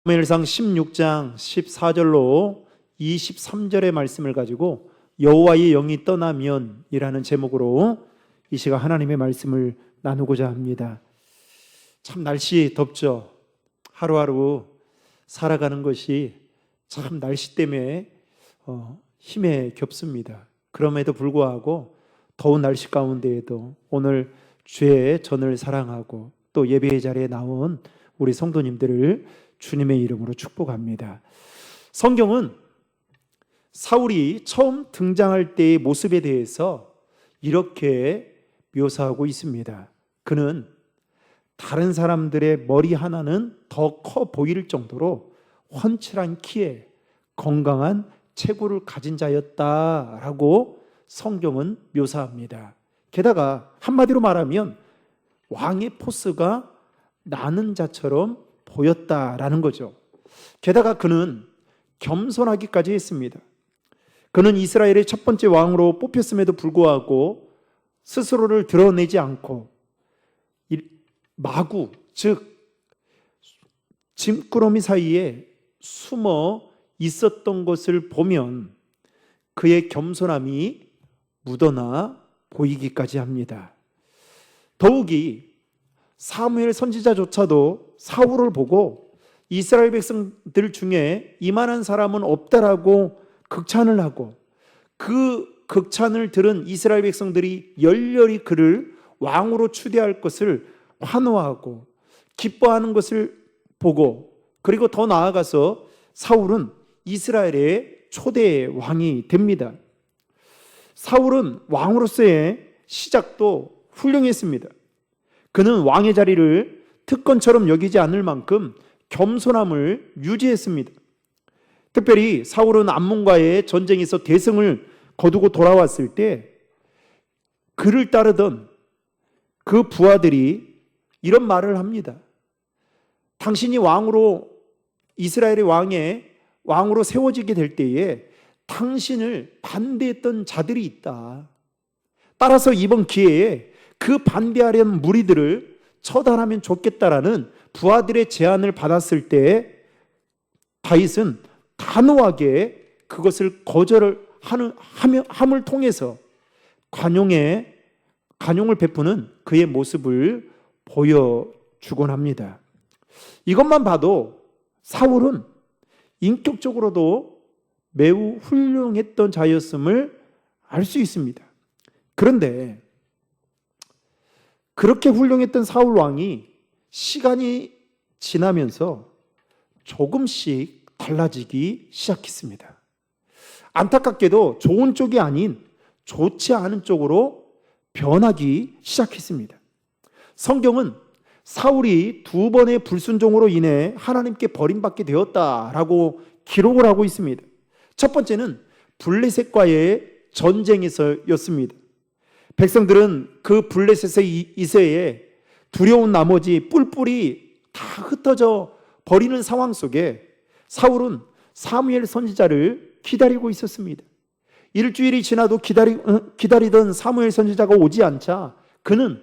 사무엘상 16장 14절로 23절의 말씀을 가지고 여호와의 영이 떠나면 이라는 제목으로 이 시간 하나님의 말씀을 나누고자 합니다. 참 날씨 덥죠. 하루하루 살아가는 것이 참 날씨 때문에 힘에 겹습니다. 그럼에도 불구하고 더운 날씨 가운데에도 오늘 주의 전을 사랑하고 또 예배의 자리에 나온 우리 성도님들을 주님의 이름으로 축복합니다. 성경은 사울이 처음 등장할 때의 모습에 대해서 이렇게 묘사하고 있습니다. 그는 다른 사람들의 머리 하나는 더 커 보일 정도로 훤칠한 키에 건강한 체구를 가진 자였다라고 성경은 묘사합니다. 게다가 한마디로 말하면 왕의 포스가 나는 자처럼 보였다라는 거죠. 게다가 그는 겸손하기까지 했습니다. 그는 이스라엘의 첫 번째 왕으로 뽑혔음에도 불구하고 스스로를 드러내지 않고 마구, 즉 짐꾸러미 사이에 숨어 있었던 것을 보면 그의 겸손함이 묻어나 보이기까지 합니다. 더욱이 사무엘 선지자조차도 사울을 보고 이스라엘 백성들 중에 이만한 사람은 없다라고 극찬을 하고 그 극찬을 들은 이스라엘 백성들이 열렬히 그를 왕으로 추대할 것을 환호하고 기뻐하는 것을 보고, 그리고 더 나아가서 사울은 이스라엘의 초대 왕이 됩니다. 사울은 왕으로서의 시작도 훌륭했습니다. 그는 왕의 자리를 특권처럼 여기지 않을 만큼 겸손함을 유지했습니다. 특별히 사울은 암몬과의 전쟁에서 대승을 거두고 돌아왔을 때 그를 따르던 그 부하들이 이런 말을 합니다. 당신이 이스라엘의 왕으로 세워지게 될 때에 당신을 반대했던 자들이 있다. 따라서 이번 기회에 그 반대하려는 무리들을 처단하면 좋겠다라는 부하들의 제안을 받았을 때 다윗은 단호하게 그것을 거절을 함을 통해서 관용을 베푸는 그의 모습을 보여주곤 합니다. 이것만 봐도 사울은 인격적으로도 매우 훌륭했던 자였음을 알 수 있습니다. 그런데 그렇게 훌륭했던 사울 왕이 시간이 지나면서 조금씩 달라지기 시작했습니다. 안타깝게도 좋은 쪽이 아닌 좋지 않은 쪽으로 변하기 시작했습니다. 성경은 사울이 2번의 불순종으로 인해 하나님께 버림받게 되었다라고 기록을 하고 있습니다. 첫 번째는 블레셋과의 전쟁에서였습니다. 백성들은 그 블레셋의 이세에 두려운 나머지 뿔뿔이 다 흩어져 버리는 상황 속에 사울은 사무엘 선지자를 기다리고 있었습니다. 일주일이 지나도 기다리던 사무엘 선지자가 오지 않자 그는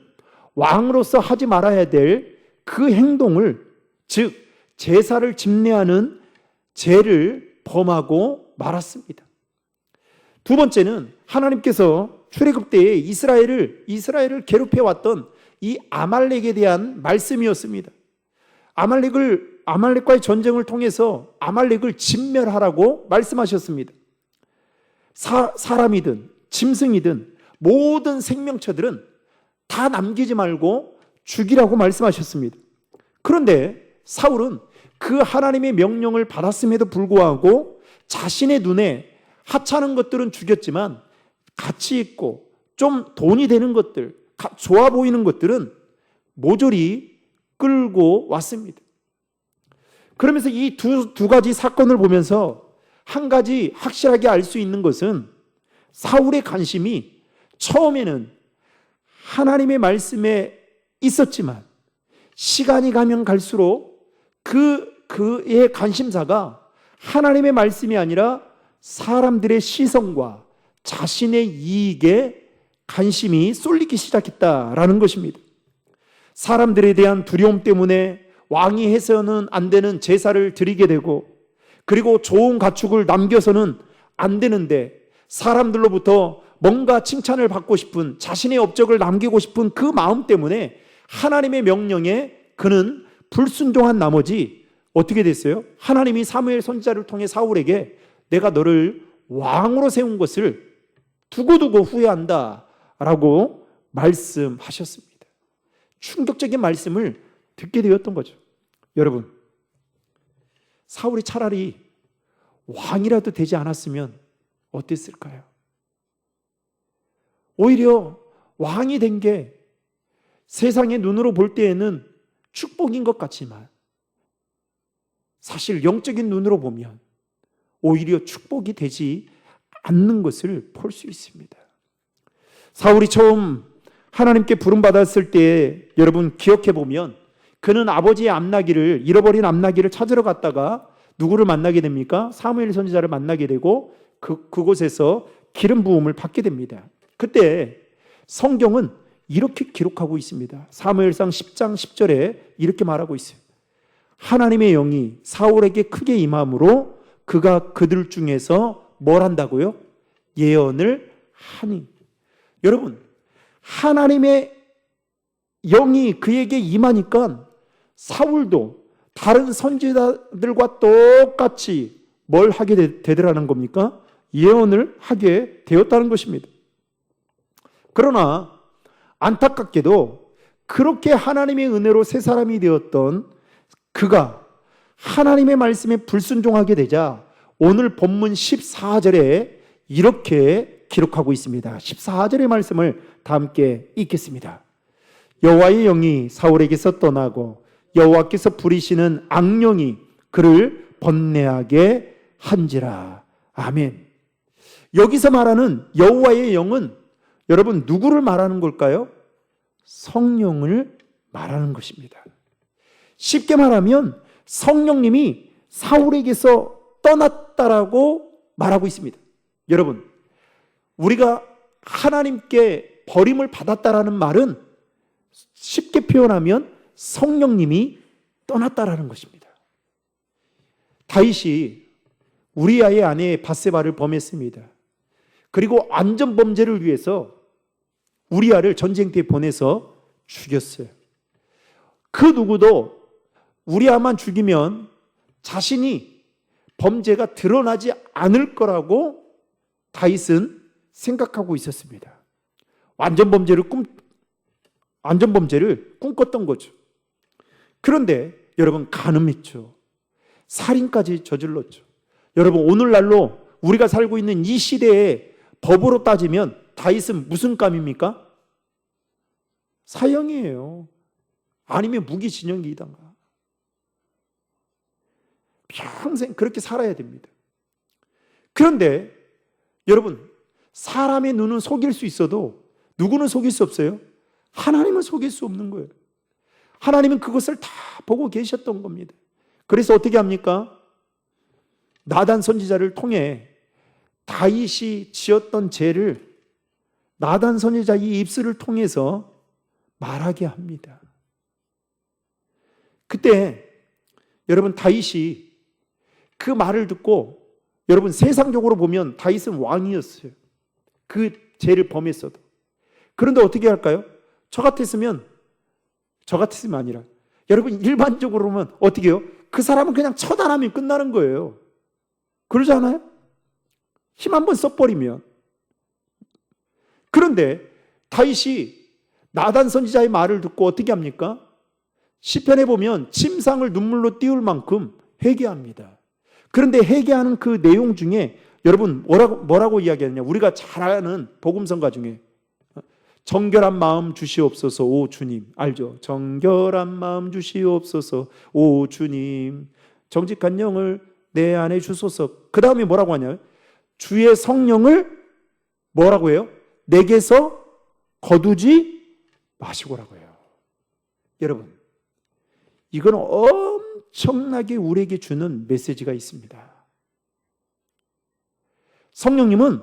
왕으로서 하지 말아야 될 그 행동을, 즉 제사를 집례하는 죄를 범하고 말았습니다. 두 번째는 하나님께서 출애굽 때에 이스라엘을 괴롭혀왔던 이 아말렉에 대한 말씀이었습니다. 아말렉과의 전쟁을 통해서 아말렉을 진멸하라고 말씀하셨습니다. 사람이든 짐승이든 모든 생명체들은 다 남기지 말고 죽이라고 말씀하셨습니다. 그런데 사울은 그 하나님의 명령을 받았음에도 불구하고 자신의 눈에 하찮은 것들은 죽였지만 가치 있고 좀 돈이 되는 것들, 좋아 보이는 것들은 모조리 끌고 왔습니다. 그러면서 이 두 가지 사건을 보면서 한 가지 확실하게 알 수 있는 것은 사울의 관심이 처음에는 하나님의 말씀에 있었지만 시간이 가면 갈수록 그의 관심사가 하나님의 말씀이 아니라 사람들의 시선과 자신의 이익에 관심이 쏠리기 시작했다라는 것입니다. 사람들에 대한 두려움 때문에 왕이 해서는 안 되는 제사를 드리게 되고, 그리고 좋은 가축을 남겨서는 안 되는데 사람들로부터 뭔가 칭찬을 받고 싶은, 자신의 업적을 남기고 싶은 그 마음 때문에 하나님의 명령에 그는 불순종한 나머지 어떻게 됐어요? 하나님이 사무엘 선지자를 통해 사울에게 내가 너를 왕으로 세운 것을 두고두고 후회한다 라고 말씀하셨습니다. 충격적인 말씀을 듣게 되었던 거죠. 여러분, 사울이 차라리 왕이라도 되지 않았으면 어땠을까요? 오히려 왕이 된 게 세상의 눈으로 볼 때에는 축복인 것 같지만 사실 영적인 눈으로 보면 오히려 축복이 되지 않는 것을 볼 수 있습니다. 사울이 처음 하나님께 부름받았을 때 여러분 기억해 보면 그는 아버지의 암나귀를, 잃어버린 암나귀를 찾으러 갔다가 누구를 만나게 됩니까? 사무엘 선지자를 만나게 되고 그곳에서 기름 부음을 받게 됩니다. 그때 성경은 이렇게 기록하고 있습니다. 사무엘상 10장 10절에 이렇게 말하고 있어요. 하나님의 영이 사울에게 크게 임함으로 그가 그들 중에서 뭘 한다고요? 예언을 하니. 여러분, 하나님의 영이 그에게 임하니까 사울도 다른 선지자들과 똑같이 뭘 하게 되더라는 겁니까? 예언을 하게 되었다는 것입니다. 그러나 안타깝게도 그렇게 하나님의 은혜로 새 사람이 되었던 그가 하나님의 말씀에 불순종하게 되자 오늘 본문 14절에 이렇게 기록하고 있습니다. 14절의 말씀을 다 함께 읽겠습니다. 여호와의 영이 사울에게서 떠나고 여호와께서 부리시는 악령이 그를 번뇌하게 한지라. 아멘. 여기서 말하는 여호와의 영은 여러분 누구를 말하는 걸까요? 성령을 말하는 것입니다. 쉽게 말하면 성령님이 사울에게서 떠났다라고 말하고 있습니다. 여러분, 우리가 하나님께 버림을 받았다라는 말은 쉽게 표현하면 성령님이 떠났다라는 것입니다. 다윗이 우리아의 아내 밧세바를 범했습니다. 그리고 안전범죄를 위해서 우리아를 전쟁터에 보내서 죽였어요. 그 누구도 우리아만 죽이면 자신이 범죄가 드러나지 않을 거라고 다윗은 생각하고 있었습니다. 안전범죄를 꿈꿨던 거죠. 그런데 여러분 간음했죠. 살인까지 저질렀죠. 여러분 오늘날로 우리가 살고 있는 이 시대의 법으로 따지면 다윗은 무슨 감입니까? 사형이에요. 아니면 무기징역이던가. 평생 그렇게 살아야 됩니다. 그런데 여러분 사람의 눈은 속일 수 있어도 누구는 속일 수 없어요? 하나님은 속일 수 없는 거예요. 하나님은 그것을 다 보고 계셨던 겁니다. 그래서 어떻게 합니까? 나단 선지자를 통해 다윗이 지었던 죄를 나단 선지자 이 입술을 통해서 말하게 합니다. 그때 여러분 다윗이 그 말을 듣고 여러분 세상적으로 보면 다윗은 왕이었어요. 그 죄를 범했어도. 그런데 어떻게 할까요? 저 같았으면 아니라 여러분 일반적으로 보면 어떻게 해요? 그 사람은 그냥 처단하면 끝나는 거예요. 그러지 않아요? 힘 한번 써버리면. 그런데 다윗이 나단 선지자의 말을 듣고 어떻게 합니까? 시편에 보면 침상을 눈물로 띄울 만큼 회개합니다. 그런데 회개하는 그 내용 중에 여러분 뭐라고 이야기하느냐? 우리가 잘 아는 복음성가 중에 정결한 마음 주시옵소서 오 주님. 알죠? 정결한 마음 주시옵소서 오 주님. 정직한 영을 내 안에 주소서. 그 다음에 뭐라고 하냐면 주의 성령을 뭐라고 해요? 내게서 거두지 마시고라고 해요. 여러분 이건 엄청나게 우리에게 주는 메시지가 있습니다. 성령님은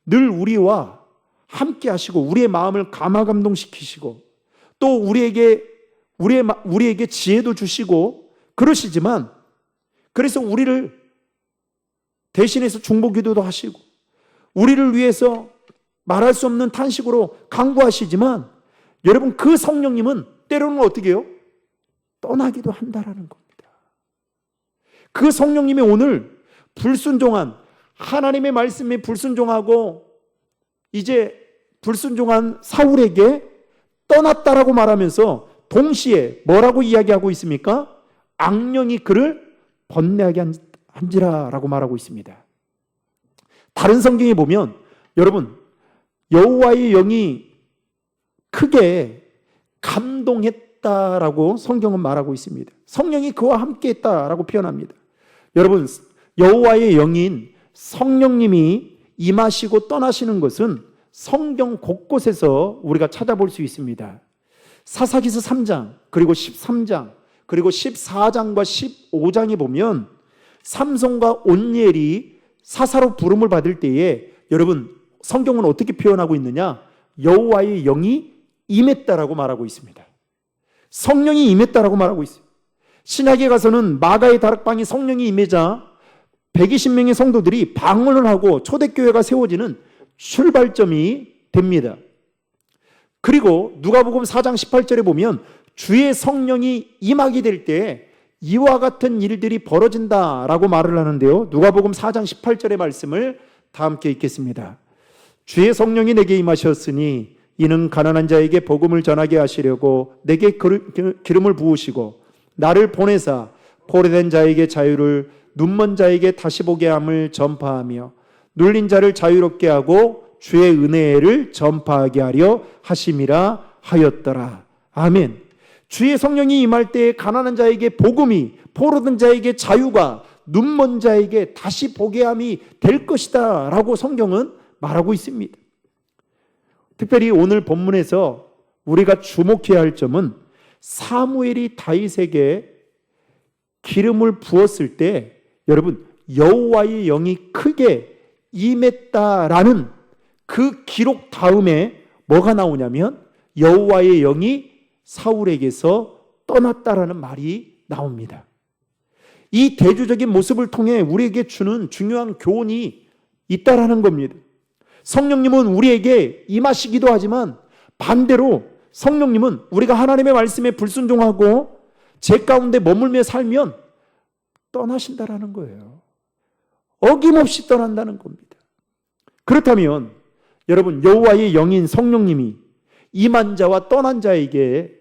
늘 우리와 함께 하시고 우리의 마음을 감화감동시키시고 또 우리에게 우리에게 지혜도 주시고 그러시지만, 그래서 우리를 대신해서 중보기도도 하시고 우리를 위해서 말할 수 없는 탄식으로 간구하시지만, 여러분 그 성령님은 때로는 어떻게 해요? 떠나기도 한다라는 겁니다. 그 성령님이 오늘 불순종한, 하나님의 말씀에 불순종하고 이제 불순종한 사울에게 떠났다라고 말하면서 동시에 뭐라고 이야기하고 있습니까? 악령이 그를 번뇌하게 한지라라고 말하고 있습니다. 다른 성경에 보면 여러분, 여호와의 영이 크게 감동했다라고 성경은 말하고 있습니다. 성령이 그와 함께 했다라고 표현합니다. 여러분, 여호와의 영인 성령님이 임하시고 떠나시는 것은 성경 곳곳에서 우리가 찾아볼 수 있습니다. 사사기서 3장, 그리고 13장, 그리고 14장과 15장에 보면 삼손과 온니엘이 사사로 부름을 받을 때에, 여러분 성경은 어떻게 표현하고 있느냐? 여호와의 영이 임했다라고 말하고 있습니다. 성령이 임했다라고 말하고 있어요. 신약에 가서는 마가의 다락방에 성령이 임하자 120명의 성도들이 방언을 하고 초대교회가 세워지는 출발점이 됩니다. 그리고 누가복음 4장 18절에 보면 주의 성령이 임하게 될 때 이와 같은 일들이 벌어진다라고 말을 하는데요. 누가복음 4장 18절의 말씀을 다 함께 읽겠습니다. 주의 성령이 내게 임하셨으니 이는 가난한 자에게 복음을 전하게 하시려고 내게 기름을 부으시고 나를 보내사 포로된 자에게 자유를, 눈먼 자에게 다시 보게 함을 전파하며 눌린 자를 자유롭게 하고 주의 은혜를 전파하게 하려 하심이라 하였더라. 아멘. 주의 성령이 임할 때 가난한 자에게 복음이, 포로된 자에게 자유가, 눈먼 자에게 다시 보게 함이 될 것이다 라고 성경은 말하고 있습니다. 특별히 오늘 본문에서 우리가 주목해야 할 점은 사무엘이 다윗에게 기름을 부었을 때 여러분 여호와의 영이 크게 임했다라는 그 기록 다음에 뭐가 나오냐면 여호와의 영이 사울에게서 떠났다라는 말이 나옵니다. 이 대조적인 모습을 통해 우리에게 주는 중요한 교훈이 있다라는 겁니다. 성령님은 우리에게 임하시기도 하지만 반대로 성령님은 우리가 하나님의 말씀에 불순종하고 죄 가운데 머물며 살면 떠나신다라는 거예요. 어김없이 떠난다는 겁니다. 그렇다면 여러분 여호와의 영인 성령님이 임한 자와 떠난 자에게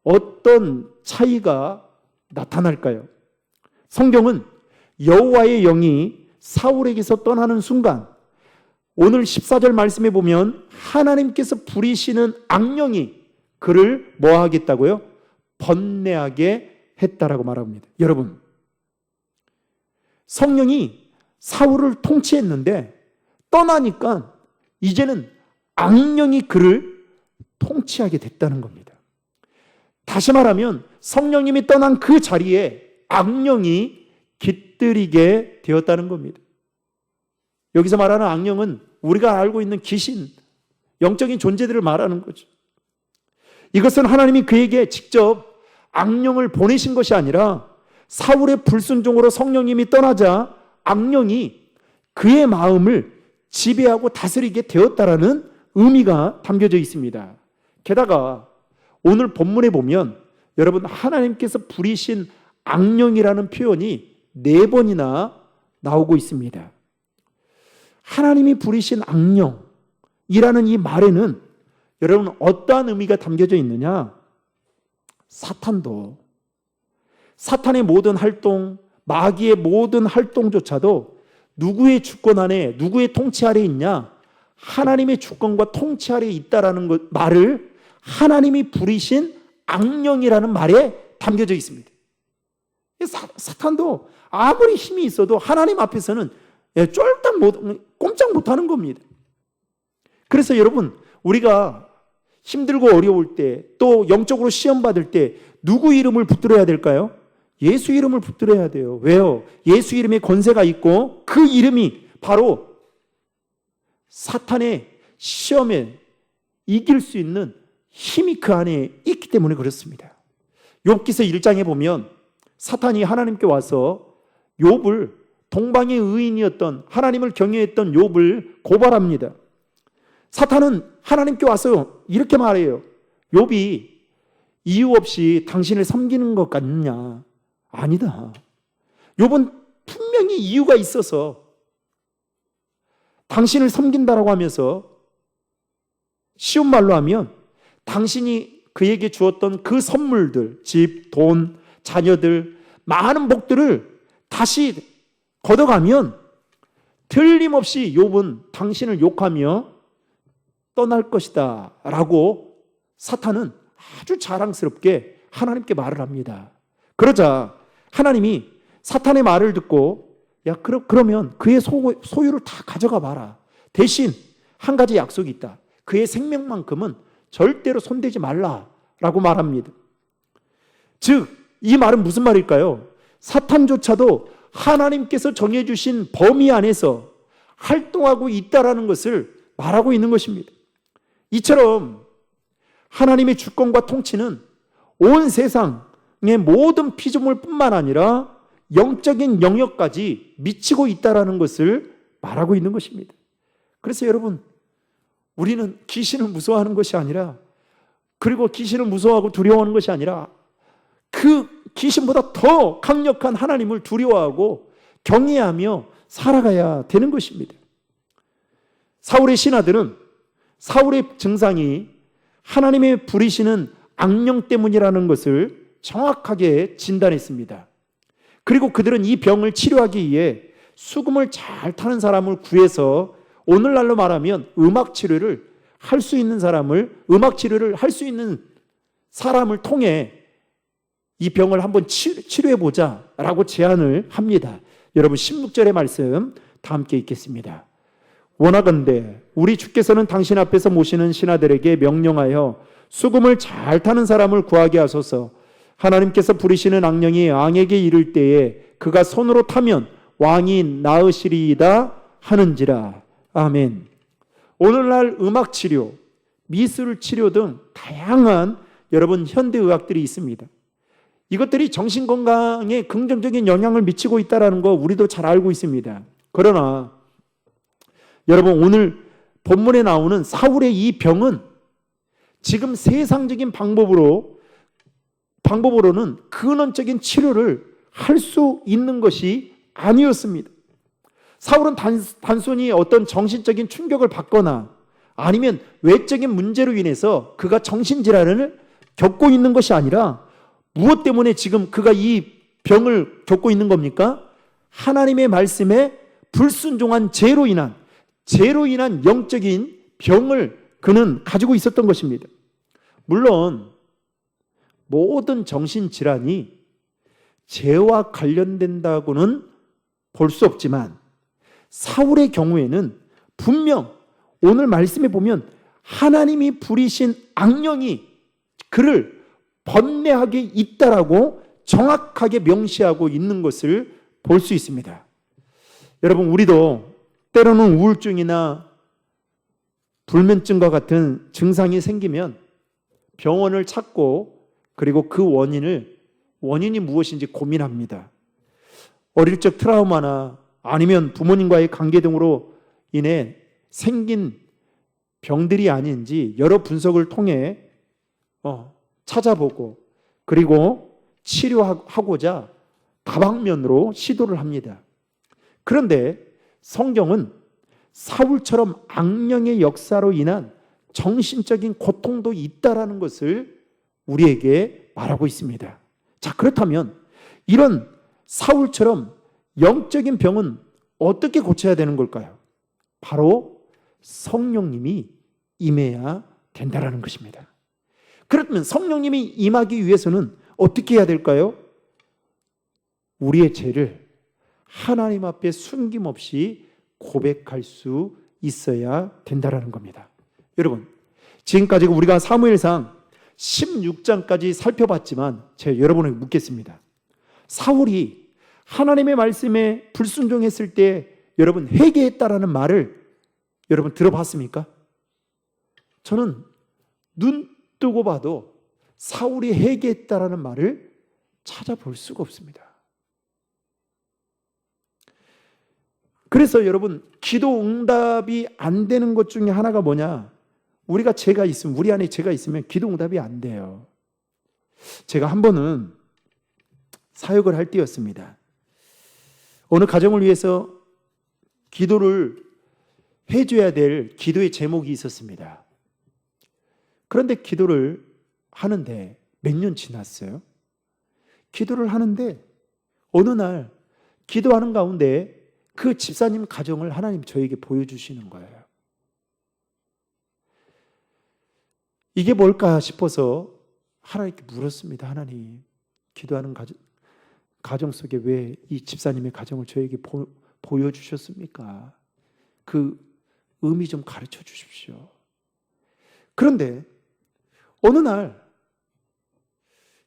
어떤 차이가 나타날까요? 성경은 여호와의 영이 사울에게서 떠나는 순간, 오늘 14절 말씀에 보면 하나님께서 부리시는 악령이 그를 뭐 하겠다고요? 번뇌하게 했다라고 말합니다. 여러분, 성령이 사울을 통치했는데 떠나니까 이제는 악령이 그를 통치하게 됐다는 겁니다. 다시 말하면 성령님이 떠난 그 자리에 악령이 깃들이게 되었다는 겁니다. 여기서 말하는 악령은 우리가 알고 있는 귀신, 영적인 존재들을 말하는 거죠. 이것은 하나님이 그에게 직접 악령을 보내신 것이 아니라 사울의 불순종으로 성령님이 떠나자 악령이 그의 마음을 지배하고 다스리게 되었다라는 의미가 담겨져 있습니다. 게다가 오늘 본문에 보면 여러분 하나님께서 부리신 악령이라는 표현이 4번이나 나오고 있습니다. 하나님이 부리신 악령이라는 이 말에는 여러분 어떠한 의미가 담겨져 있느냐? 사탄의 모든 활동, 마귀의 모든 활동조차도 누구의 주권 안에, 누구의 통치 아래에 있냐? 하나님의 주권과 통치 아래에 있다라는 말을 하나님이 부리신 악령이라는 말에 담겨져 있습니다. 사탄도 아무리 힘이 있어도 하나님 앞에서는 꼼짝 못하는 겁니다. 그래서 여러분 우리가 힘들고 어려울 때, 또 영적으로 시험 받을 때 누구 이름을 붙들어야 될까요? 예수 이름을 붙들어야 돼요. 왜요? 예수 이름에 권세가 있고 그 이름이 바로 사탄의 시험에 이길 수 있는 힘이 그 안에 있기 때문에 그렇습니다. 욥기서 1장에 보면 사탄이 하나님께 와서 욥을, 동방의 의인이었던, 하나님을 경외했던 욥을 고발합니다. 사탄은 하나님께 와서 이렇게 말해요. 욥이 이유 없이 당신을 섬기는 것 같느냐? 아니다. 욥은 분명히 이유가 있어서 당신을 섬긴다라고 하면서, 쉬운 말로 하면 당신이 그에게 주었던 그 선물들, 집, 돈, 자녀들, 많은 복들을 다시 걷어가면 틀림없이 욥은 당신을 욕하며 떠날 것이다 라고 사탄은 아주 자랑스럽게 하나님께 말을 합니다. 그러자 하나님이 사탄의 말을 듣고, 야, 그러면 그의 소유를 다 가져가 봐라. 대신 한 가지 약속이 있다. 그의 생명만큼은 절대로 손대지 말라라고 말합니다. 즉, 이 말은 무슨 말일까요? 사탄조차도 하나님께서 정해주신 범위 안에서 활동하고 있다라는 것을 말하고 있는 것입니다. 이처럼 하나님의 주권과 통치는 온 세상의 모든 피조물뿐만 아니라 영적인 영역까지 미치고 있다라는 것을 말하고 있는 것입니다. 그래서 여러분, 우리는 귀신을 무서워하는 것이 아니라, 그리고 귀신을 무서워하고 두려워하는 것이 아니라 그 귀신보다 더 강력한 하나님을 두려워하고 경외하며 살아가야 되는 것입니다. 사울의 신하들은 사울의 증상이 하나님의 부리시는 악령 때문이라는 것을 정확하게 진단했습니다. 그리고 그들은 이 병을 치료하기 위해 수금을 잘 타는 사람을 구해서, 오늘날로 말하면 음악 치료를 할 수 있는 사람을 통해 이 병을 한번 치료해 보자 라고 제안을 합니다. 여러분, 16절의 말씀 다 함께 읽겠습니다. 원하건대 우리 주께서는 당신 앞에서 모시는 신하들에게 명령하여 수금을 잘 타는 사람을 구하게 하소서. 하나님께서 부리시는 악령이 왕에게 이를 때에 그가 손으로 타면 왕이 나으시리이다 하는지라. 아멘. 오늘날 음악 치료, 미술 치료 등 다양한 여러분 현대의학들이 있습니다. 이것들이 정신건강에 긍정적인 영향을 미치고 있다는 거 우리도 잘 알고 있습니다. 그러나 여러분, 오늘 본문에 나오는 사울의 이 병은 지금 세상적인 방법으로는 근원적인 치료를 할 수 있는 것이 아니었습니다. 사울은 단순히 어떤 정신적인 충격을 받거나 아니면 외적인 문제로 인해서 그가 정신질환을 겪고 있는 것이 아니라, 무엇 때문에 지금 그가 이 병을 겪고 있는 겁니까? 하나님의 말씀에 불순종한 죄로 인한 영적인 병을 그는 가지고 있었던 것입니다. 물론 모든 정신질환이 죄와 관련된다고는 볼 수 없지만, 사울의 경우에는 분명 오늘 말씀에 보면 하나님이 부리신 악령이 그를 번뇌하게 있다라고 정확하게 명시하고 있는 것을 볼 수 있습니다. 여러분, 우리도 때로는 우울증이나 불면증과 같은 증상이 생기면 병원을 찾고, 그리고 그 원인이 무엇인지 고민합니다. 어릴 적 트라우마나 아니면 부모님과의 관계 등으로 인해 생긴 병들이 아닌지 여러 분석을 통해 찾아보고, 그리고 치료하고자 다방면으로 시도를 합니다. 그런데 성경은 사울처럼 악령의 역사로 인한 정신적인 고통도 있다라는 것을 우리에게 말하고 있습니다. 자, 그렇다면 이런 사울처럼 영적인 병은 어떻게 고쳐야 되는 걸까요? 바로 성령님이 임해야 된다라는 것입니다. 그렇다면 성령님이 임하기 위해서는 어떻게 해야 될까요? 우리의 죄를 하나님 앞에 숨김없이 고백할 수 있어야 된다라는 겁니다. 여러분, 지금까지 우리가 사무엘상 16장까지 살펴봤지만 제가 여러분에게 묻겠습니다. 사울이 하나님의 말씀에 불순종했을 때 여러분 회개했다라는 말을 여러분 들어봤습니까? 저는 눈 뜨고 봐도 사울이 회개했다라는 말을 찾아볼 수가 없습니다. 그래서 여러분, 기도 응답이 안 되는 것 중에 하나가 뭐냐? 우리 안에 죄가 있으면 기도 응답이 안 돼요. 제가 한 번은 사역을 할 때였습니다. 어느 가정을 위해서 기도를 해줘야 될 기도의 제목이 있었습니다. 그런데 기도를 하는데 몇 년 지났어요. 기도를 하는데 어느 날 기도하는 가운데 그 집사님 가정을 하나님 저에게 보여주시는 거예요. 이게 뭘까 싶어서 하나님께 물었습니다. 하나님, 기도하는 가정 속에 왜 이 집사님의 가정을 저에게 보여주셨습니까? 그 의미 좀 가르쳐 주십시오. 그런데 어느 날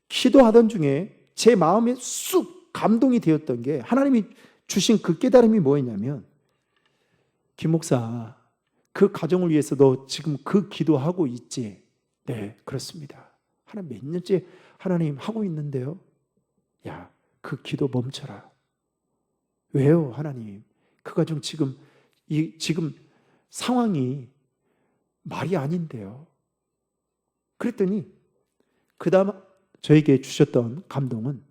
기도하던 중에 제 마음에 쑥 감동이 되었던 게, 하나님이 주신 그 깨달음이 뭐였냐면, 김 목사, 그 가정을 위해서 너 지금 그 기도하고 있지? 네, 그렇습니다. 하나님 몇 년째 하나님 하고 있는데요. 야, 그 기도 멈춰라. 왜요, 하나님? 그 가정 지금 상황이 말이 아닌데요. 그랬더니 그 다음 저에게 주셨던 감동은,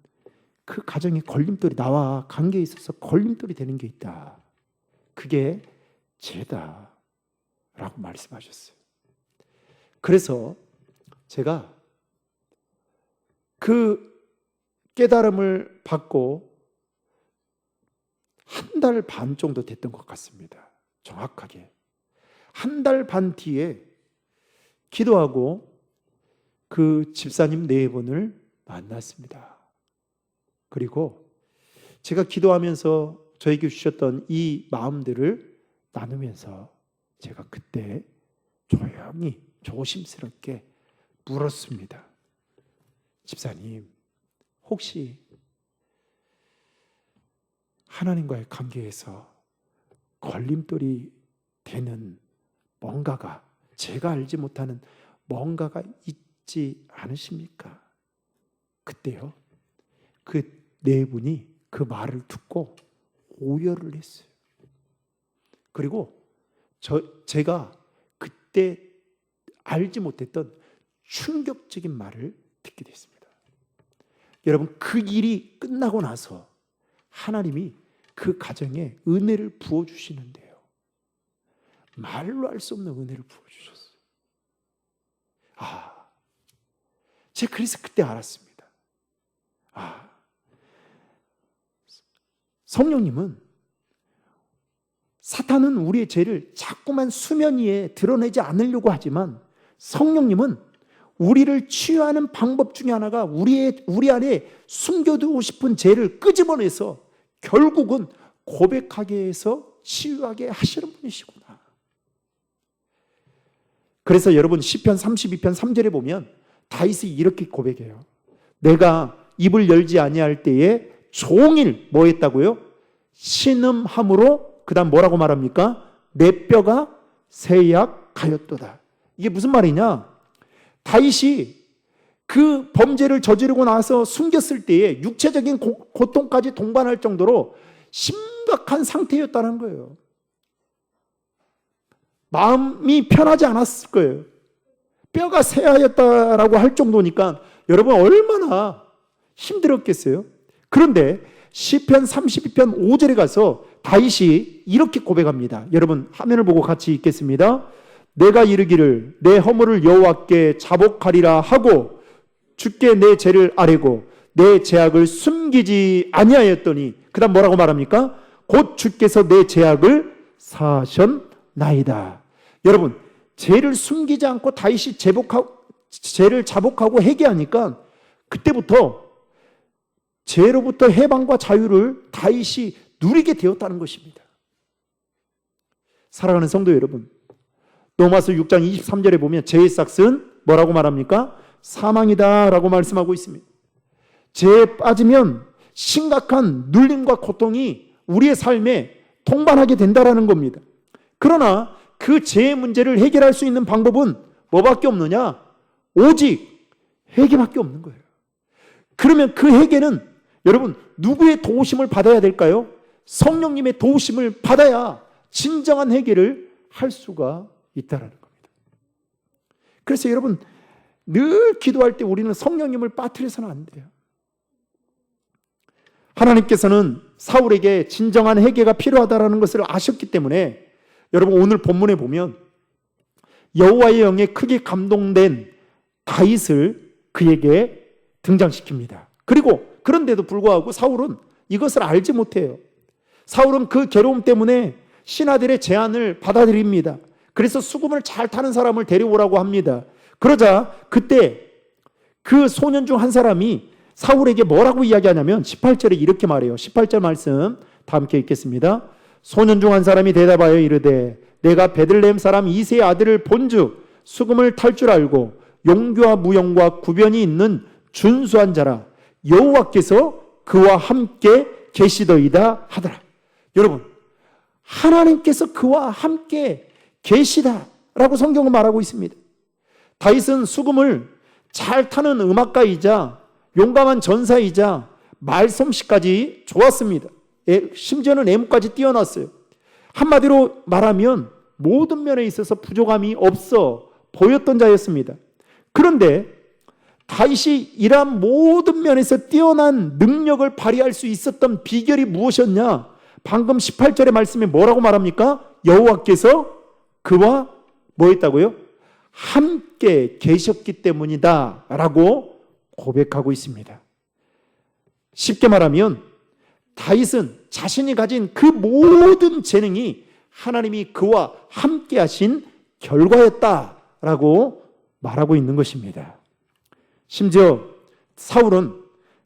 그 가정에 걸림돌이, 나와 관계에 있어서 걸림돌이 되는 게 있다. 그게 죄다 라고 말씀하셨어요. 그래서 제가 그 깨달음을 받고 한 달 반 정도 됐던 것 같습니다. 정확하게 한 달 반 뒤에 기도하고 그 집사님 네 분을 만났습니다. 그리고 제가 기도하면서 저에게 주셨던 이 마음들을 나누면서 제가 그때 조용히 조심스럽게 물었습니다. 집사님, 혹시 하나님과의 관계에서 걸림돌이 되는 뭔가가, 제가 알지 못하는 뭔가가 있지 않으십니까? 그때요, 그 네 분이 그 말을 듣고 오열을 했어요. 그리고 제가 그때 알지 못했던 충격적인 말을 듣게 됐습니다. 여러분, 그 일이 끝나고 나서 하나님이 그 가정에 은혜를 부어주시는데요, 말로 할 수 없는 은혜를 부어주셨어요. 제가 그래서 그때 알았습니다. 성령님은, 사탄은 우리의 죄를 자꾸만 수면 위에 드러내지 않으려고 하지만, 성령님은 우리를 치유하는 방법 중에 하나가 우리 안에 숨겨두고 싶은 죄를 끄집어내서 결국은 고백하게 해서 치유하게 하시는 분이시구나. 그래서 여러분, 시편 32편 3절에 보면 다윗이 이렇게 고백해요. 내가 입을 열지 아니할 때에 종일 뭐 했다고요? 신음함으로, 그 다음 뭐라고 말합니까? 내 뼈가 세약하였도다. 이게 무슨 말이냐? 다윗이 그 범죄를 저지르고 나서 숨겼을 때에 육체적인 고통까지 동반할 정도로 심각한 상태였다는 거예요. 마음이 편하지 않았을 거예요. 뼈가 쇠하였다라고 할 정도니까 여러분 얼마나 힘들었겠어요? 그런데 시편 32편 5절에 가서 다윗이 이렇게 고백합니다. 여러분 화면을 보고 같이 읽겠습니다. 내가 이르기를 내 허물을 여호와께 자복하리라 하고 주께 내 죄를 아뢰고 내 죄악을 숨기지 아니하였더니, 그 다음 뭐라고 말합니까? 곧 주께서 내 죄악을 사하셨나이다. 여러분, 죄를 숨기지 않고 다윗이 죄를 자복하고 회개하니까 그때부터 죄로부터 해방과 자유를 다윗이 누리게 되었다는 것입니다. 사랑하는 성도 여러분, 로마서 6장 23절에 보면 죄의 삭은 뭐라고 말합니까? 사망이다 라고 말씀하고 있습니다. 죄에 빠지면 심각한 눌림과 고통이 우리의 삶에 동반하게 된다는 겁니다. 그러나 그 죄의 문제를 해결할 수 있는 방법은 뭐밖에 없느냐? 오직 회개밖에 없는 거예요. 그러면 그 회개는 여러분 누구의 도우심을 받아야 될까요? 성령님의 도우심을 받아야 진정한 회개를 할 수가 있다라는 겁니다. 그래서 여러분 늘 기도할 때 우리는 성령님을 빠뜨려서는 안 돼요. 하나님께서는 사울에게 진정한 회개가 필요하다는 것을 아셨기 때문에 여러분 오늘 본문에 보면 여호와의 영에 크게 감동된 다윗을 그에게 등장시킵니다. 그리고 그런데도 불구하고 사울은 이것을 알지 못해요. 사울은 그 괴로움 때문에 신하들의 제안을 받아들입니다. 그래서 수금을 잘 타는 사람을 데려오라고 합니다. 그러자 그때 그 소년 중 한 사람이 사울에게 뭐라고 이야기하냐면 18절에 이렇게 말해요. 18절 말씀 다 함께 읽겠습니다. 소년 중 한 사람이 대답하여 이르되 내가 베들레헴 사람 이새의 아들을 본즉 수금을 탈 줄 알고 용교와 무용과 구변이 있는 준수한 자라 여호와께서 그와 함께 계시더이다 하더라. 여러분 하나님께서 그와 함께 계시다라고 성경은 말하고 있습니다. 다윗은 수금을 잘 타는 음악가이자 용감한 전사이자 말솜씨까지 좋았습니다. 심지어는 애무까지 뛰어났어요. 한마디로 말하면 모든 면에 있어서 부족함이 없어 보였던 자였습니다. 그런데 다윗이 이러한 모든 면에서 뛰어난 능력을 발휘할 수 있었던 비결이 무엇이었냐? 방금 18절의 말씀에 뭐라고 말합니까? 여호와께서 그와 뭐 했다고요? 함께 계셨기 때문이다 라고 고백하고 있습니다. 쉽게 말하면 다윗은 자신이 가진 그 모든 재능이 하나님이 그와 함께 하신 결과였다라고 말하고 있는 것입니다. 심지어 사울은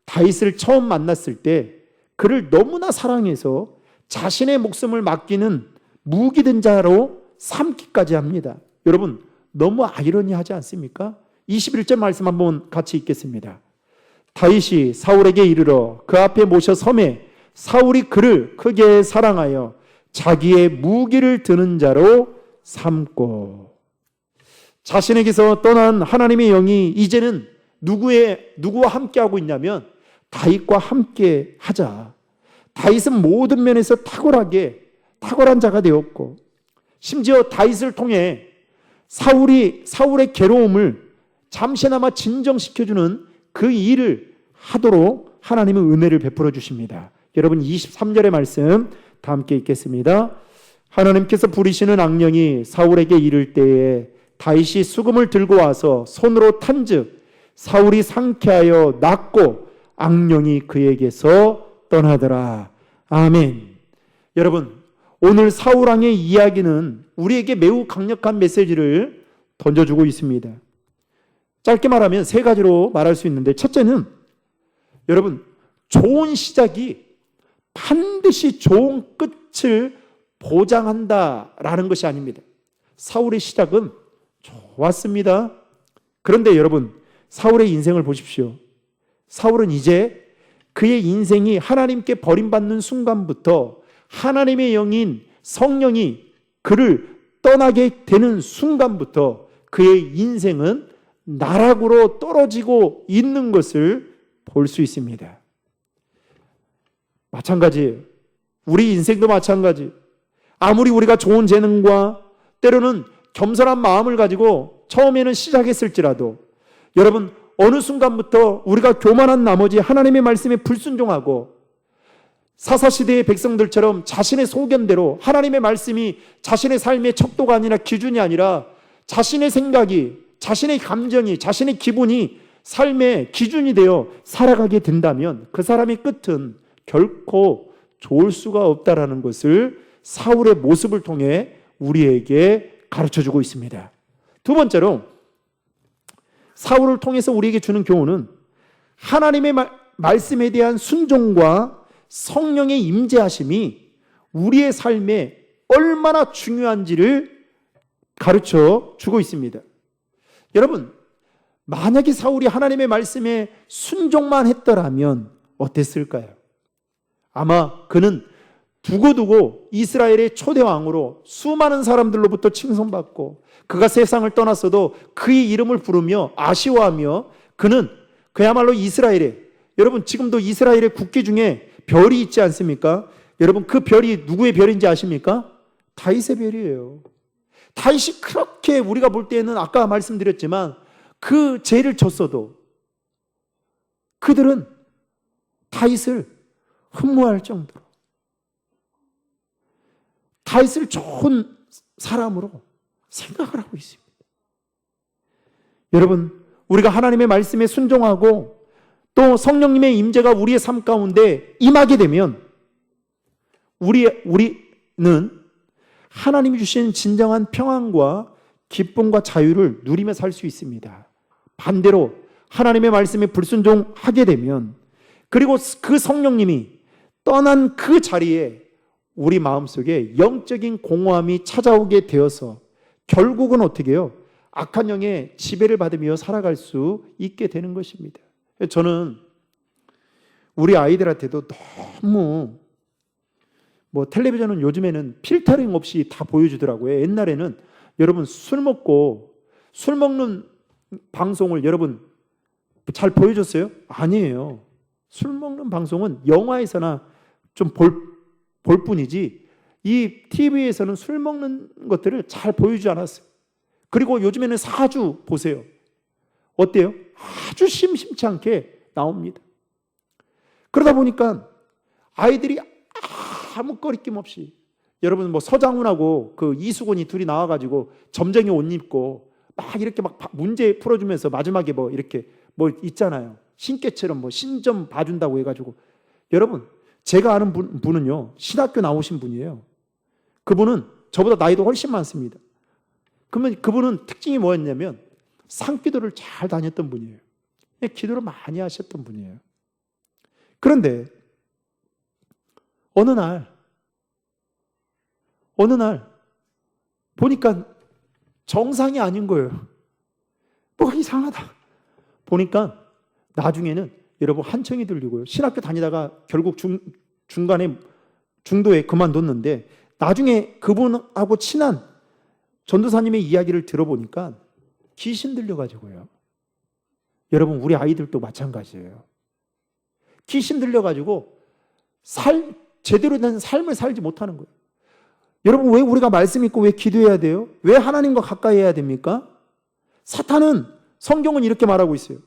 다윗을 처음 만났을 때 그를 너무나 사랑해서 자신의 목숨을 맡기는 무기된 자로 삼기까지 합니다. 여러분 너무 아이러니하지 않습니까? 21절 말씀 한번 같이 읽겠습니다. 다윗이 사울에게 이르러 그 앞에 모셔 섬에 사울이 그를 크게 사랑하여 자기의 무기를 드는 자로 삼고 자신에게서 떠난 하나님의 영이 이제는 누구와 함께하고 있냐면 다윗과 함께 하자. 다윗은 모든 면에서 탁월한 자가 되었고 심지어 다윗을 통해 사울의 괴로움을 잠시나마 진정시켜주는 그 일을 하도록 하나님은 은혜를 베풀어 주십니다. 여러분 23절의 말씀 다 함께 읽겠습니다. 하나님께서 부리시는 악령이 사울에게 이를 때에 다윗이 수금을 들고 와서 손으로 탄즉 사울이 상쾌하여 낫고 악령이 그에게서 떠나더라. 아멘. 여러분 오늘 사울 왕의 이야기는 우리에게 매우 강력한 메시지를 던져주고 있습니다. 짧게 말하면 세 가지로 말할 수 있는데 첫째는 여러분 좋은 시작이 반드시 좋은 끝을 보장한다라는 것이 아닙니다. 사울의 시작은 좋았습니다. 그런데 여러분 사울의 인생을 보십시오. 사울은 이제 그의 인생이 하나님께 버림받는 순간부터 하나님의 영인 성령이 그를 떠나게 되는 순간부터 그의 인생은 나락으로 떨어지고 있는 것을 볼 수 있습니다. 마찬가지예요. 우리 인생도 마찬가지. 아무리 우리가 좋은 재능과 때로는 겸손한 마음을 가지고 처음에는 시작했을지라도 여러분 어느 순간부터 우리가 교만한 나머지 하나님의 말씀에 불순종하고 사사시대의 백성들처럼 자신의 소견대로 하나님의 말씀이 자신의 삶의 척도가 아니라 기준이 아니라 자신의 생각이 자신의 감정이 자신의 기분이 삶의 기준이 되어 살아가게 된다면 그 사람의 끝은 결코 좋을 수가 없다라는 것을 사울의 모습을 통해 우리에게 가르쳐주고 있습니다. 두 번째로 사울을 통해서 우리에게 주는 교훈은 하나님의 말씀에 대한 순종과 성령의 임재하심이 우리의 삶에 얼마나 중요한지를 가르쳐 주고 있습니다. 여러분, 만약에 사울이 하나님의 말씀에 순종만 했더라면 어땠을까요? 아마 그는 두고두고 이스라엘의 초대왕으로 수많은 사람들로부터 칭송받고 그가 세상을 떠났어도 그의 이름을 부르며 아쉬워하며 그는 그야말로 이스라엘의, 여러분 지금도 이스라엘의 국기 중에 별이 있지 않습니까? 여러분 그 별이 누구의 별인지 아십니까? 다윗의 별이에요. 다윗이 그렇게 우리가 볼 때는 아까 말씀드렸지만 그 죄를 졌어도 그들은 다윗을 흠모할 정도로 다윗을 좋은 사람으로 생각을 하고 있습니다. 여러분, 우리가 하나님의 말씀에 순종하고 또 성령님의 임재가 우리의 삶 가운데 임하게 되면 우리는 하나님이 주신 진정한 평안과 기쁨과 자유를 누리며 살 수 있습니다. 반대로 하나님의 말씀에 불순종하게 되면, 그리고 그 성령님이 떠난 그 자리에 우리 마음속에 영적인 공허함이 찾아오게 되어서 결국은 어떻게 해요? 악한 영의 지배를 받으며 살아갈 수 있게 되는 것입니다. 저는 우리 아이들한테도 너무 텔레비전은 요즘에는 필터링 없이 다 보여주더라고요. 옛날에는 여러분 술 먹는 방송을 여러분 잘 보여줬어요? 아니에요. 술 먹는 방송은 영화에서나 좀 볼 뿐이지 이 TV에서는 술 먹는 것들을 잘 보여주지 않았어요. 그리고 요즘에는 사주 보세요. 어때요? 아주 심심치 않게 나옵니다. 그러다 보니까 아이들이 아무 꺼리낌 없이, 여러분 서장훈하고 그 이수근이 둘이 나와가지고 점쟁이 옷 입고 막 이렇게 막 문제 풀어주면서 마지막에 이렇게 있잖아요. 신께처럼 신점 봐준다고 해가지고, 여러분 제가 아는 분은요 신학교 나오신 분이에요. 그분은 저보다 나이도 훨씬 많습니다. 그러면 그분은 특징이 뭐였냐면 상기도를 잘 다녔던 분이에요. 기도를 많이 하셨던 분이에요. 그런데 어느 날 보니까 정상이 아닌 거예요. 뭐가 이상하다 보니까 나중에는 여러분 한청이 들리고요. 신학교 다니다가 결국 중간에 중도에 그만뒀는데, 나중에 그분하고 친한 전도사님의 이야기를 들어보니까 귀신 들려가지고요. 여러분 우리 아이들도 마찬가지예요. 귀신 들려가지고 제대로 된 삶을 살지 못하는 거예요. 여러분 왜 우리가 말씀 읽고 왜 기도해야 돼요? 왜 하나님과 가까이 해야 됩니까? 성경은 이렇게 말하고 있어요.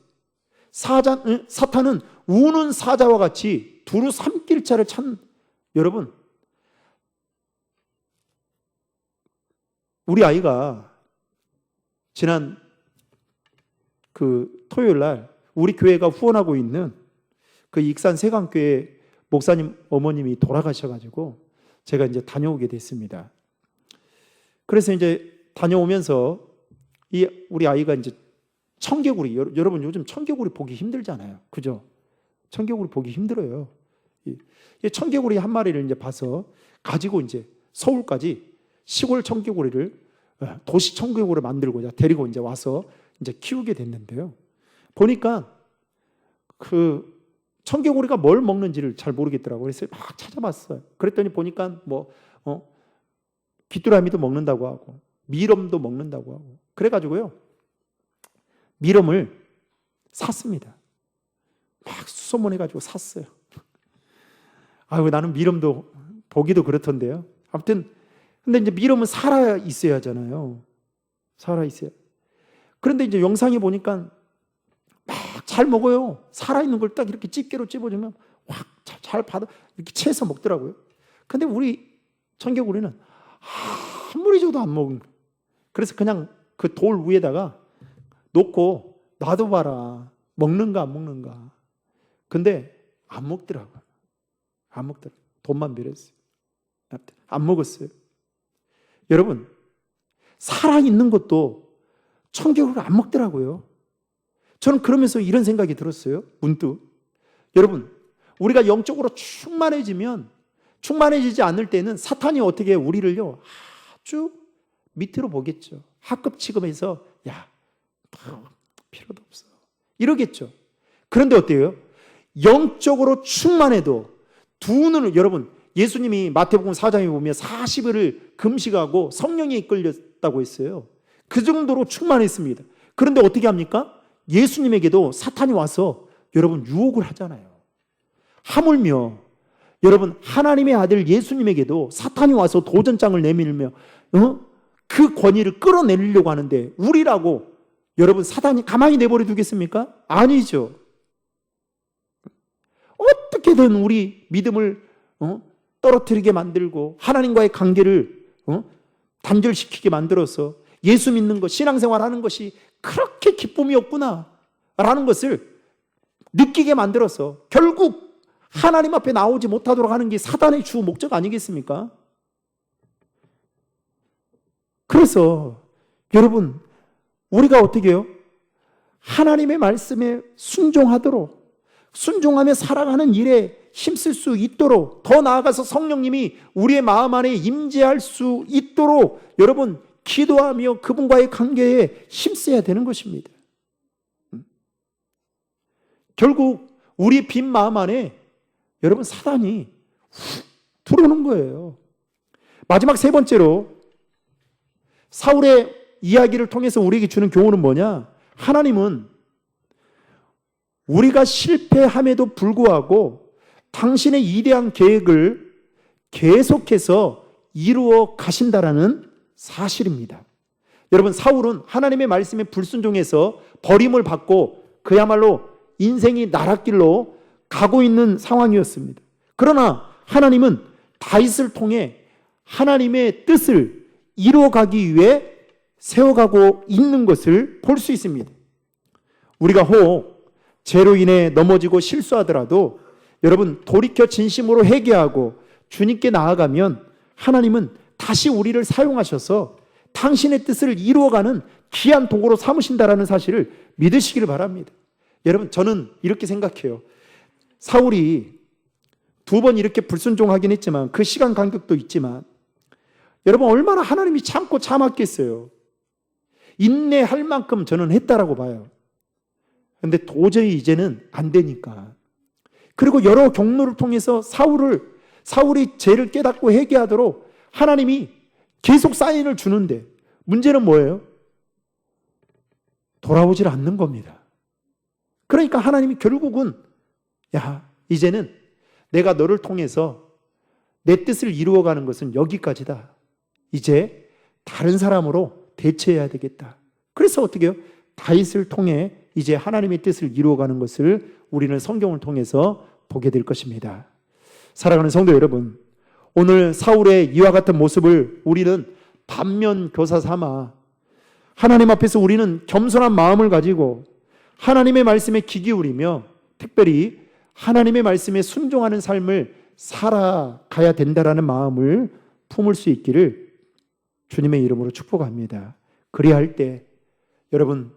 사탄은 우는 사자와 같이 두루 삼킬 자를 여러분, 우리 아이가 지난 그 토요일 날 우리 교회가 후원하고 있는 그 익산 세강교회 목사님 어머님이 돌아가셔가지고 제가 이제 다녀오게 됐습니다. 그래서 이제 다녀오면서 우리 아이가 이제 청개구리, 여러분 요즘 청개구리 보기 힘들잖아요. 그죠? 청개구리 보기 힘들어요. 이 청개구리 한 마리를 이제 봐서 가지고 이제 서울까지 시골 청개구리를, 도시 청개구리를 만들고자 데리고 이제 와서 이제 키우게 됐는데요. 보니까 그 청개구리가 뭘 먹는지를 잘 모르겠더라고요. 그래서 막 찾아봤어요. 그랬더니 보니까 귀뚜라미도 먹는다고 하고 미럼도 먹는다고 하고, 그래가지고요 미럼을 샀습니다. 막 수소문해가지고 샀어요. 아유, 나는 미럼도 보기도 그렇던데요. 아무튼 근데 이제 미럼은 살아 있어야 하잖아요. 살아 있어야. 그런데 이제 영상에 보니까 막 잘 먹어요. 살아 있는 걸 딱 이렇게 집게로 찝어주면 확 잘 받아 이렇게 채서 먹더라고요. 근데 우리 청개구리는 아무리 줘도 안 먹은 거예요. 그래서 그냥 그 돌 위에다가 놓고 놔둬봐라. 먹는가 안 먹는가. 근데 안 먹더라고요. 안 먹더라고요. 돈만 빌었어요. 안 먹었어요. 여러분, 살아있는 것도 청개구리를 안 먹더라고요. 저는 그러면서 이런 생각이 들었어요. 문득. 여러분, 우리가 영적으로 충만해지지 않을 때는 사탄이 어떻게 해요? 우리를요 아주 밑으로 보겠죠. 학급 취급해서 야, 필요도 없어 이러겠죠. 그런데 어때요? 영적으로 충만해도 두 눈을, 여러분 예수님이 마태복음 4장에 보면 40일을 금식하고 성령에 이끌렸다고 했어요. 그 정도로 충만했습니다. 그런데 어떻게 합니까? 예수님에게도 사탄이 와서 여러분 유혹을 하잖아요. 하물며 여러분 하나님의 아들 예수님에게도 사탄이 와서 도전장을 내밀며 그 권위를 끌어내리려고 하는데 우리라고 여러분 사탄이 가만히 내버려 두겠습니까? 아니죠. 어떻게든 우리 믿음을 떨어뜨리게 만들고 하나님과의 관계를 단절시키게 만들어서 예수 믿는 것, 신앙생활하는 것이 그렇게 기쁨이 없구나 라는 것을 느끼게 만들어서 결국 하나님 앞에 나오지 못하도록 하는 게 사단의 주 목적 아니겠습니까? 그래서 여러분 우리가 어떻게 해요? 하나님의 말씀에 순종하며 살아가는 일에 힘쓸 수 있도록, 더 나아가서 성령님이 우리의 마음 안에 임재할 수 있도록 여러분 기도하며 그분과의 관계에 힘써야 되는 것입니다. 결국 우리 빈 마음 안에 여러분 사단이 훅 들어오는 거예요. 마지막 세 번째로 사울의 이야기를 통해서 우리에게 주는 교훈은 뭐냐? 하나님은 우리가 실패함에도 불구하고 당신의 이대한 계획을 계속해서 이루어 가신다라는 사실입니다. 여러분 사울은 하나님의 말씀에 불순종해서 버림을 받고 그야말로 인생이 나락길로 가고 있는 상황이었습니다. 그러나 하나님은 다윗을 통해 하나님의 뜻을 이루어가기 위해 세워가고 있는 것을 볼 수 있습니다. 우리가 혹 죄로 인해 넘어지고 실수하더라도 여러분 돌이켜 진심으로 회개하고 주님께 나아가면 하나님은 다시 우리를 사용하셔서 당신의 뜻을 이루어가는 귀한 도구로 삼으신다라는 사실을 믿으시기를 바랍니다. 여러분 저는 이렇게 생각해요. 사울이 2번 이렇게 불순종하긴 했지만 그 시간 간격도 있지만 여러분 얼마나 하나님이 참고 참았겠어요. 인내할 만큼 저는 했다라고 봐요. 그런데 도저히 이제는 안 되니까. 그리고 여러 경로를 통해서 사울이 죄를 깨닫고 회개하도록 하나님이 계속 사인을 주는데 문제는 뭐예요? 돌아오질 않는 겁니다. 그러니까 하나님이 결국은 야 이제는 내가 너를 통해서 내 뜻을 이루어가는 것은 여기까지다. 이제 다른 사람으로 대체해야 되겠다. 그래서 어떻게 해요? 다윗을 통해 이제 하나님의 뜻을 이루어가는 것을 우리는 성경을 통해서 보게 될 것입니다. 사랑하는 성도 여러분, 오늘 사울의 이와 같은 모습을 우리는 반면 교사 삼아 하나님 앞에서 우리는 겸손한 마음을 가지고 하나님의 말씀에 귀 기울이며 특별히 하나님의 말씀에 순종하는 삶을 살아가야 된다라는 마음을 품을 수 있기를 주님의 이름으로 축복합니다. 그래야 할 때 여러분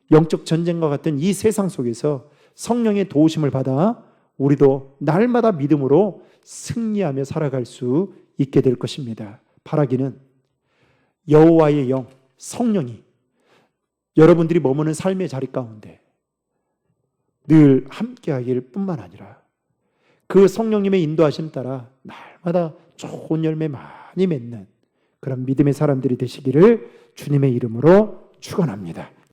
영적 전쟁과 같은 이 세상 속에서 성령의 도우심을 받아 우리도 날마다 믿음으로 승리하며 살아갈 수 있게 될 것입니다. 바라기는 여호와의 영, 성령이 여러분들이 머무는 삶의 자리 가운데 늘 함께하길 뿐만 아니라 그 성령님의 인도하심 따라 날마다 좋은 열매 많이 맺는 그런 믿음의 사람들이 되시기를 주님의 이름으로 축원합니다.